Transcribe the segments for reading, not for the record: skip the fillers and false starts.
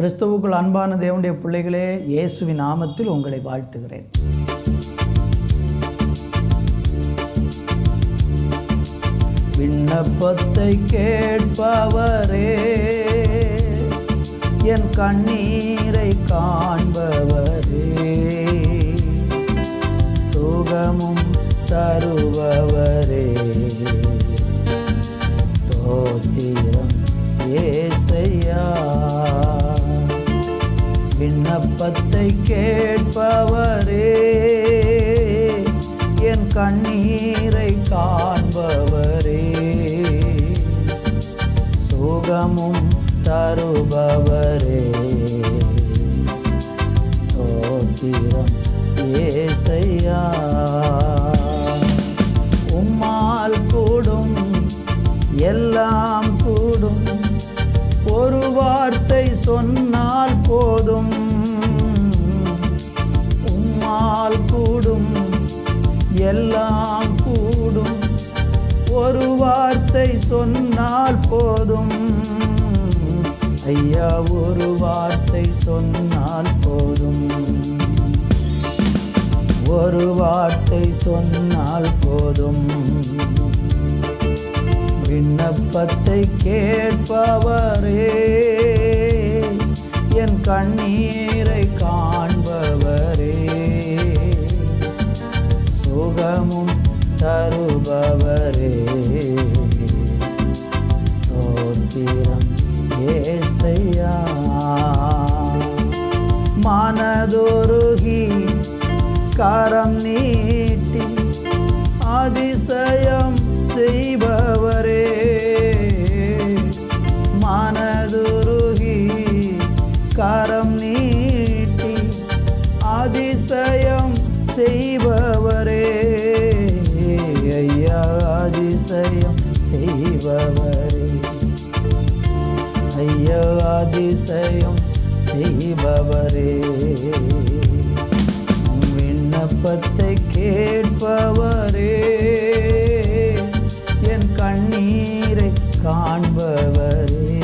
கிறிஸ்துவுக்குள் அன்பான தேவனுடைய பிள்ளைகளே, இயேசுவின் நாமத்தில் உங்களை வாழ்த்துகிறேன். விண்ணப்பத்தை கேட்பவரே, என் கண்ணீரை காண்பவரே, சுகமும் தருபவரே, தோத்திரம் ஏசையா. விண்ணப்பத்தை கேட்பவரே, என் கண்ணீரை காண்பவரே, சுகமும் தருபவரே, தோத்திரம் ஏசையா. உம்மால் கூடும், எல்லாம் கூடும், ஒரு வார்த்தை சொன்னால் போதும். உம்மால் கூடும், எல்லாம் கூடும், ஒரு வார்த்தை சொன்னால் போதும். ஐயா, ஒரு வார்த்தை சொன்னால் போதும், ஒரு வார்த்தை சொன்னால் போதும். விண்ணப்பத்தை கேட்பவரே, என் கண்ணீரை காண்பவரே, சுகமும் தருபவரே, தோத்திரம் ஏசையா. மனதுருகி கரம் நீட்டி அதிசயம் செய்பவரே, மனதுருகி கரம் நீட்டி அதிசயம் செய்பவரே, ஐயா, அதிசயம் செய்பவரே, ஐயா, அதிசயம் செய்பவரே. விண்ணப்பத்தை கேட்பவரே, என் கண்ணீரை காண்பவரே,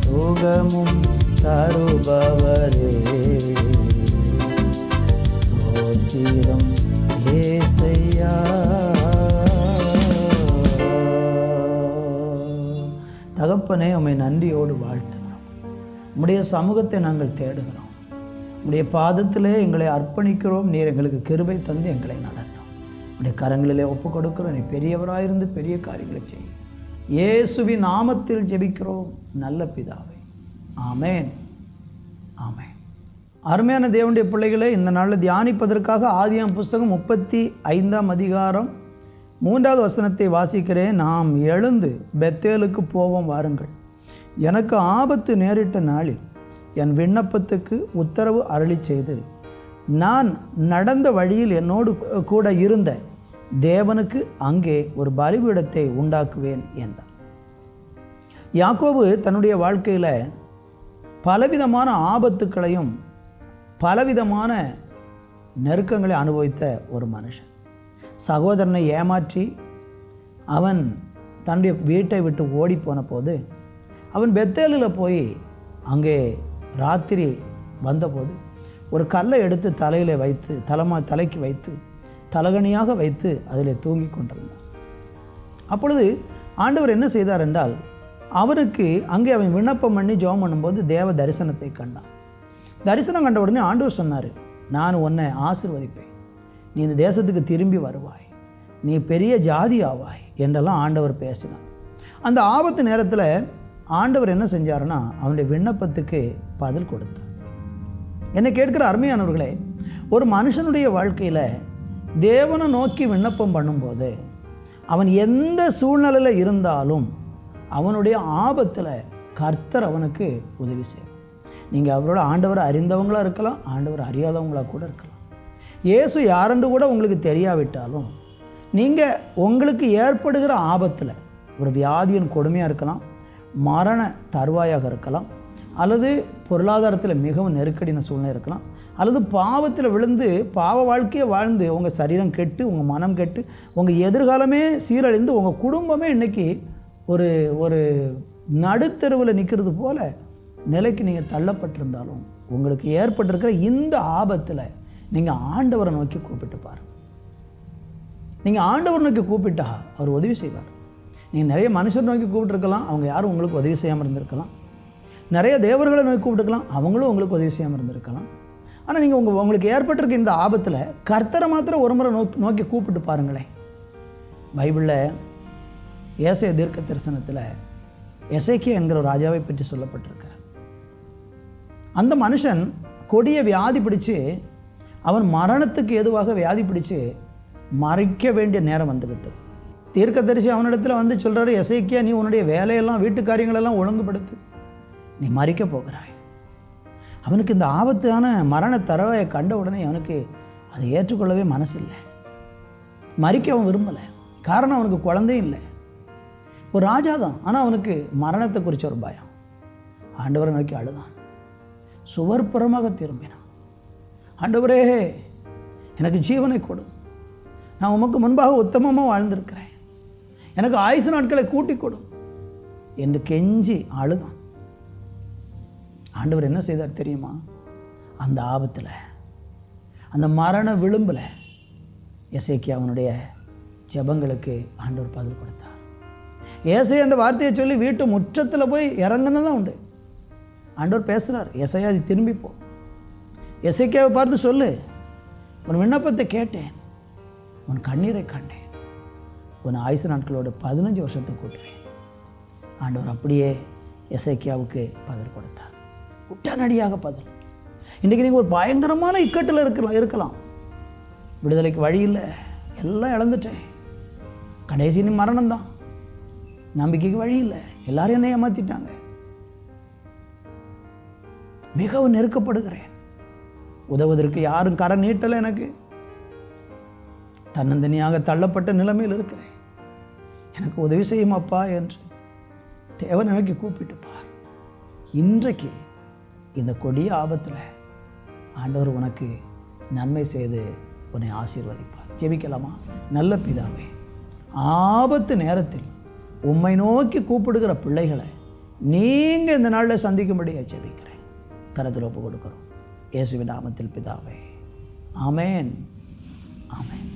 சுகமும் தருபவரே, தோத்திரம் ஏசையா. தகப்பனே, உம்மை நன்றியோடு வாழ்த்துகிறோம். உம்முடைய சமூகத்தை நாங்கள் தேடுகிறோம். உம்முடைய பாதத்திலே எங்களை அர்ப்பணிக்கிறோம். நீர் எங்களுக்கு கிருபை தந்து எங்களை நடத்தும். உம்முடைய கரங்களிலே ஒப்பு கொடுக்கிறோம். நீ பெரியவராயிருந்து பெரிய காரியங்களை செய்யும். இயேசுவின் நாமத்தில் ஜெபிக்கிறோம் நல்ல பிதாவே, ஆமேன், ஆமேன். அருமையான தேவனுடைய பிள்ளைகளே, இந்த நாளில் தியானிப்பதற்காக ஆதியாகமம் புஸ்தகம் 35ஆம் அதிகாரம் 3வது வசனத்தை வாசிக்கிறேன். நாம் எழுந்து பெத்தேலுக்கு போவோம் வாருங்கள். எனக்கு ஆபத்து நேரிட்ட நாளில் என் விண்ணப்பத்துக்கு உத்தரவு அருளி செய்து நான் நடந்த வழியில் என்னோடு கூட இருந்த தேவனுக்கு அங்கே ஒரு பலிபீடத்தை உண்டாக்குவேன் என்றார். யாக்கோபு தன்னுடைய வாழ்க்கையில் பலவிதமான ஆபத்துக்களையும் பலவிதமான நெருக்கங்களை அனுபவித்த ஒரு மனுஷன். சகோதரனை ஏமாற்றி அவன் தன்னுடைய வீட்டை விட்டு ஓடி போன போது அவன் பெத்தேலில் போய் அங்கே ராத்திரி வந்தபோது ஒரு கல்லை எடுத்து தலையில் வைத்து தலைக்கு வைத்து தலகணியாக வைத்து அதில் தூங்கி கொண்டிருந்தான். அப்பொழுது ஆண்டவர் என்ன செய்தார் என்றால், அவருக்கு அங்கே அவன் விண்ணப்பம் பண்ணி ஜெபம் பண்ணும்போது தேவ தரிசனத்தை கண்டான். தரிசனம் கண்ட உடனே ஆண்டவர் சொன்னார், நான் உன்னை ஆசீர்வதிப்பேன், நீ இந்த தேசத்துக்கு திரும்பி வருவாய், நீ பெரிய ஜாதி ஆவாய் என்றெல்லாம் ஆண்டவர் பேசினார். அந்த ஆபத்து நேரத்தில் ஆண்டவர் என்ன செஞ்சாருன்னா, அவனுடைய விண்ணப்பத்துக்கு பதில் கொடுத்தார். என்னை கேட்கிற அருமையானவர்களே, ஒரு மனுஷனுடைய வாழ்க்கையில் தேவனை நோக்கி விண்ணப்பம் பண்ணும்போது அவன் எந்த சூழ்நிலையில் இருந்தாலும் அவனுடைய ஆபத்தில் கர்த்தர் அவனுக்கு உதவி செய்யும். நீங்கள் அவரோட ஆண்டவரை அறிந்தவங்களாக இருக்கலாம், ஆண்டவர் அறியாதவங்களாக கூட இருக்கலாம். இயேசு யாரென்று கூட உங்களுக்கு தெரியாவிட்டாலும் நீங்கள் உங்களுக்கு ஏற்படுகிற ஆபத்தில், ஒரு வியாதியின் கொடுமையாக இருக்கலாம், மரண தருவாயாக இருக்கலாம், அல்லது பொருளாதாரத்தில் மிகவும் நெருக்கடின சூழ்நிலை இருக்கலாம், அல்லது பாவத்தில் விழுந்து பாவ வாழ்க்கையை வாழ்ந்து உங்கள் சரீரம் கெட்டு, உங்கள் மனம் கெட்டு, உங்கள் எதிர்காலமே சீரழிந்து, உங்கள் குடும்பமே இன்றைக்கி ஒரு ஒரு நடுத்தெருவில் நிற்கிறது போல நிலைக்கு நீங்கள் தள்ளப்பட்டிருந்தாலும் உங்களுக்கு ஏற்பட்டிருக்கிற இந்த ஆபத்தில் நீங்கள் ஆண்டவரை நோக்கி கூப்பிட்டு பாருங்கள். நீங்கள் ஆண்டவரை நோக்கி கூப்பிட்டா அவர் உதவி செய்வார். நீங்கள் நிறைய மனுஷர் நோக்கி கூப்பிட்டுருக்கலாம், அவங்க யாரும் உங்களுக்கு உதவி செய்யாமல் இருந்திருக்கலாம். நிறைய தேவர்களை நோக்கி கூப்பிட்டுருக்கலாம், அவங்களும் உங்களுக்கு உதவி செய்யாமல் இருந்திருக்கலாம். ஆனால் நீங்கள் உங்களுக்கு ஏற்பட்டிருக்க இந்த ஆபத்தில் கர்த்தரை மாத்திரம் ஒரு முறை நோக்கி கூப்பிட்டு பாருங்களேன். பைபிளில் ஏசாயா தீர்க்க தரிசனத்தில் எசேக்கியா என்கிற ஒரு ராஜாவை பற்றி சொல்லப்பட்டிருக்கிறார். அந்த மனுஷன் கொடிய வியாதி பிடிச்சு, அவன் மரணத்துக்கு ஏதுவாக வியாதி பிடிச்சு மறிக்க வேண்டிய நேரம் வந்துவிட்டது. தீர்க்கதரிசி அவனிடத்தில் வந்து சொல்கிறாரு, எசேக்கியா, நீ உன்னுடைய வேலையெல்லாம் வீட்டு காரியங்களெல்லாம் ஒழுங்குபடுத்து, நீ மறிக்க போகிறாய். அவனுக்கு இந்த ஆபத்தான மரண தரவை கண்ட உடனே அவனுக்கு அதை ஏற்றுக்கொள்ளவே மனசில்லை. மறிக்க அவன் விரும்பலை. காரணம், அவனுக்கு குழந்தையும் இல்லை. ஒரு ராஜா தான், ஆனால் அவனுக்கு மரணத்தை குறித்த ஒரு பயம். ஆண்டவரை நோக்கி அழுதான், சுவர்ப்புறமாக திரும்பினான். ஆண்டவரே, எனக்கு ஜீவனை கொடு, நான் உமக்கு முன்பாக உத்தமமாக வாழ்ந்திருக்கிறேன், எனக்கு ஆயுசு நாட்களை கூட்டி கொடு என்று கெஞ்சி அழுதான். ஆண்டவர் என்ன செய்தார் தெரியுமா? அந்த ஆபத்தில், அந்த மரண விளிம்பில் எசேக்கியா அவனுடைய ஜெபங்களுக்கு ஆண்டவர் பதில் கொடுத்தார். ஏசாயா அந்த வார்த்தையை சொல்லி வீட்டு முற்றத்தில் போய் இறங்குனதான் உண்டு. ஆண்டவர் பேசுகிறார், ஏசாயா அது திரும்பிப்போ, எசேக்கியாவை பார்த்து சொல்லு, உன் விண்ணப்பத்தை கேட்டேன், உன் கண்ணீரை கண்டேன், உன் ஆயுசு நாட்களோட 15 வருஷத்தை கூட்டுவேன். ஆண்டவர் அப்படியே எசேக்கியாவுக்கு பதில் கொடுத்தார். உடனடியாக பதில். இன்றைக்கி நீங்கள் ஒரு பயங்கரமான இக்கட்டில் இருக்கலாம். விடுதலைக்கு வழி இல்லை, எல்லாம் இழந்துட்டேன், கடைசி நீ மரணம்தான், நம்பிக்கைக்கு வழி இல்லை, எல்லாரும் என்னை ஏமாற்றிட்டாங்க, மிகவும் நெருக்கப்படுகிறேன், உதவுவதற்கு யாரும் கரை நீட்டலை, எனக்கு தன்னந்தனியாக தள்ளப்பட்ட நிலைமையில் இருக்கிறேன், எனக்கு உதவி செய்யுமாப்பா என்று தேவனை நோக்கி கூப்பிட்டு பார். இன்றைக்கு இந்த கொடிய ஆபத்தில் ஆண்டவர் உனக்கு நன்மை செய்து உன்னை ஆசீர்வதிப்பார். ஜெபிக்கலாமா? நல்ல பிதாவே, ஆபத்து நேரத்தில் உம்மை நோக்கி கூப்பிடுகிற பிள்ளைகளை நீங்கள் இந்த நாளில் சந்திக்கும்படியாக ஜெபிக்கிறேன். கரத்தில் ஒப்பு கொடுக்கிறோம், இயேசுவின் நாமத்தில் பிதாவே, ஆமேன், ஆமேன்.